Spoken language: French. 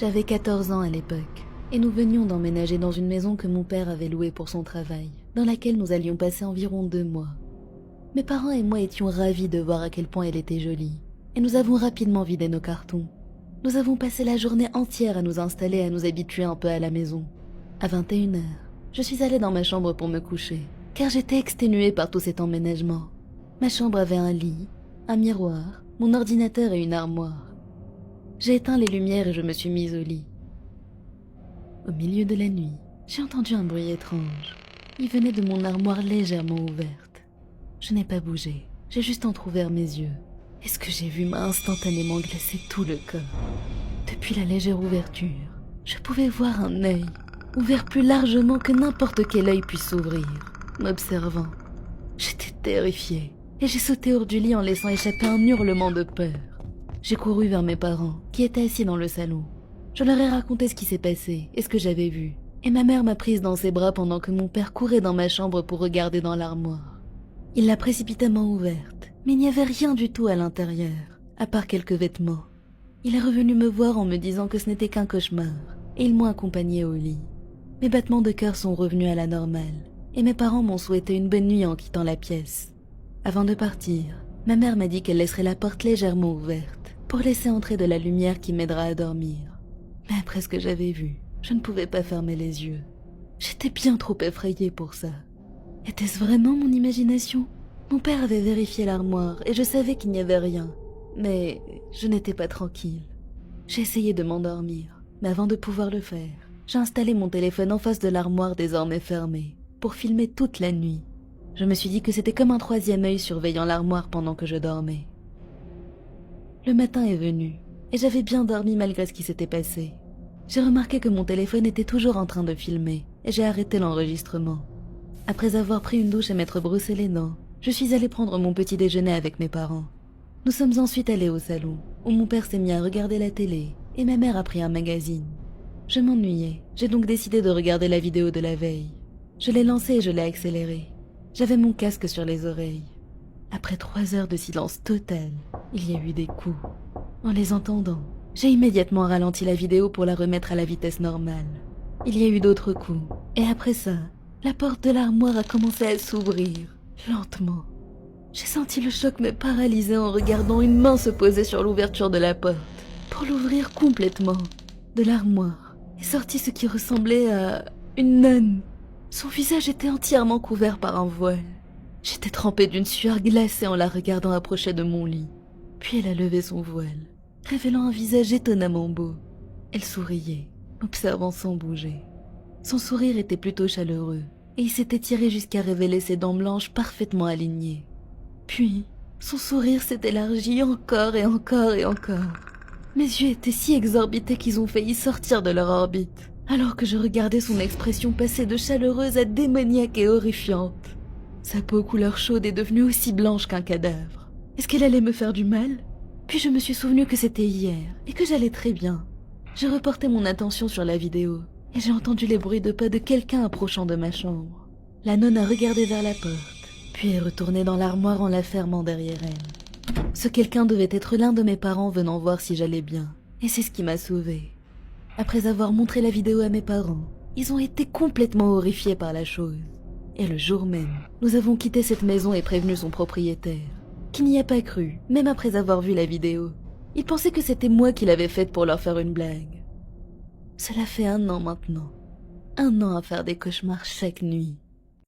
J'avais 14 ans à l'époque, et nous venions d'emménager dans une maison que mon père avait louée pour son travail, dans laquelle nous allions passer environ 2 mois. Mes parents et moi étions ravis de voir à quel point elle était jolie, et nous avons rapidement vidé nos cartons. Nous avons passé la journée entière à nous installer et à nous habituer un peu à la maison. À 21h, je suis allée dans ma chambre pour me coucher, car j'étais exténuée par tout cet emménagement. Ma chambre avait un lit, un miroir, mon ordinateur et une armoire. J'ai éteint les lumières et je me suis mise au lit. Au milieu de la nuit, j'ai entendu un bruit étrange. Il venait de mon armoire légèrement ouverte. Je n'ai pas bougé, j'ai juste entrouvert mes yeux. Et ce que j'ai vu m'a instantanément glacé tout le corps. Depuis la légère ouverture, je pouvais voir un œil, ouvert plus largement que n'importe quel œil puisse s'ouvrir, m'observant. J'étais terrifiée, et j'ai sauté hors du lit en laissant échapper un hurlement de peur. J'ai couru vers mes parents, qui étaient assis dans le salon. Je leur ai raconté ce qui s'est passé et ce que j'avais vu, et ma mère m'a prise dans ses bras pendant que mon père courait dans ma chambre pour regarder dans l'armoire. Il l'a précipitamment ouverte, mais il n'y avait rien du tout à l'intérieur, à part quelques vêtements. Il est revenu me voir en me disant que ce n'était qu'un cauchemar, et ils m'ont accompagné au lit. Mes battements de cœur sont revenus à la normale, et mes parents m'ont souhaité une bonne nuit en quittant la pièce. Avant de partir, ma mère m'a dit qu'elle laisserait la porte légèrement ouverte, pour laisser entrer de la lumière qui m'aidera à dormir. Mais après ce que j'avais vu, je ne pouvais pas fermer les yeux. J'étais bien trop effrayée pour ça. Était-ce vraiment mon imagination? Mon père avait vérifié l'armoire et je savais qu'il n'y avait rien. Mais je n'étais pas tranquille. J'ai essayé de m'endormir, mais avant de pouvoir le faire, j'ai installé mon téléphone en face de l'armoire désormais fermée, pour filmer toute la nuit. Je me suis dit que c'était comme un troisième œil surveillant l'armoire pendant que je dormais. Le matin est venu, et j'avais bien dormi malgré ce qui s'était passé. J'ai remarqué que mon téléphone était toujours en train de filmer, et j'ai arrêté l'enregistrement. Après avoir pris une douche et m'être brossé les dents, je suis allée prendre mon petit déjeuner avec mes parents. Nous sommes ensuite allés au salon, où mon père s'est mis à regarder la télé, et ma mère a pris un magazine. Je m'ennuyais, j'ai donc décidé de regarder la vidéo de la veille. Je l'ai lancée et je l'ai accélérée. J'avais mon casque sur les oreilles. Après 3 heures de silence total, il y a eu des coups. En les entendant, j'ai immédiatement ralenti la vidéo pour la remettre à la vitesse normale. Il y a eu d'autres coups, et après ça, la porte de l'armoire a commencé à s'ouvrir, lentement. J'ai senti le choc me paralyser en regardant une main se poser sur l'ouverture de la porte, pour l'ouvrir complètement. De l'armoire est sorti ce qui ressemblait à une nonne. Son visage était entièrement couvert par un voile. J'étais trempée d'une sueur glacée en la regardant approcher de mon lit. Puis elle a levé son voile, révélant un visage étonnamment beau. Elle souriait, m'observant sans bouger. Son sourire était plutôt chaleureux, et il s'était tiré jusqu'à révéler ses dents blanches parfaitement alignées. Puis, son sourire s'est élargi encore et encore et encore. Mes yeux étaient si exorbités qu'ils ont failli sortir de leur orbite, alors que je regardais son expression passer de chaleureuse à démoniaque et horrifiante. Sa peau couleur chaude est devenue aussi blanche qu'un cadavre. Est-ce qu'elle allait me faire du mal? Puis je me suis souvenu que c'était hier, et que j'allais très bien. J'ai reporté mon attention sur la vidéo, et j'ai entendu les bruits de pas de quelqu'un approchant de ma chambre. La nonne a regardé vers la porte, puis est retournée dans l'armoire en la fermant derrière elle. Ce quelqu'un devait être l'un de mes parents venant voir si j'allais bien, et c'est ce qui m'a sauvée. Après avoir montré la vidéo à mes parents, ils ont été complètement horrifiés par la chose. Et le jour même, nous avons quitté cette maison et prévenu son propriétaire, qui n'y a pas cru, même après avoir vu la vidéo. Il pensait que c'était moi qui l'avais faite pour leur faire une blague. Cela fait 1 an maintenant. 1 an à faire des cauchemars chaque nuit.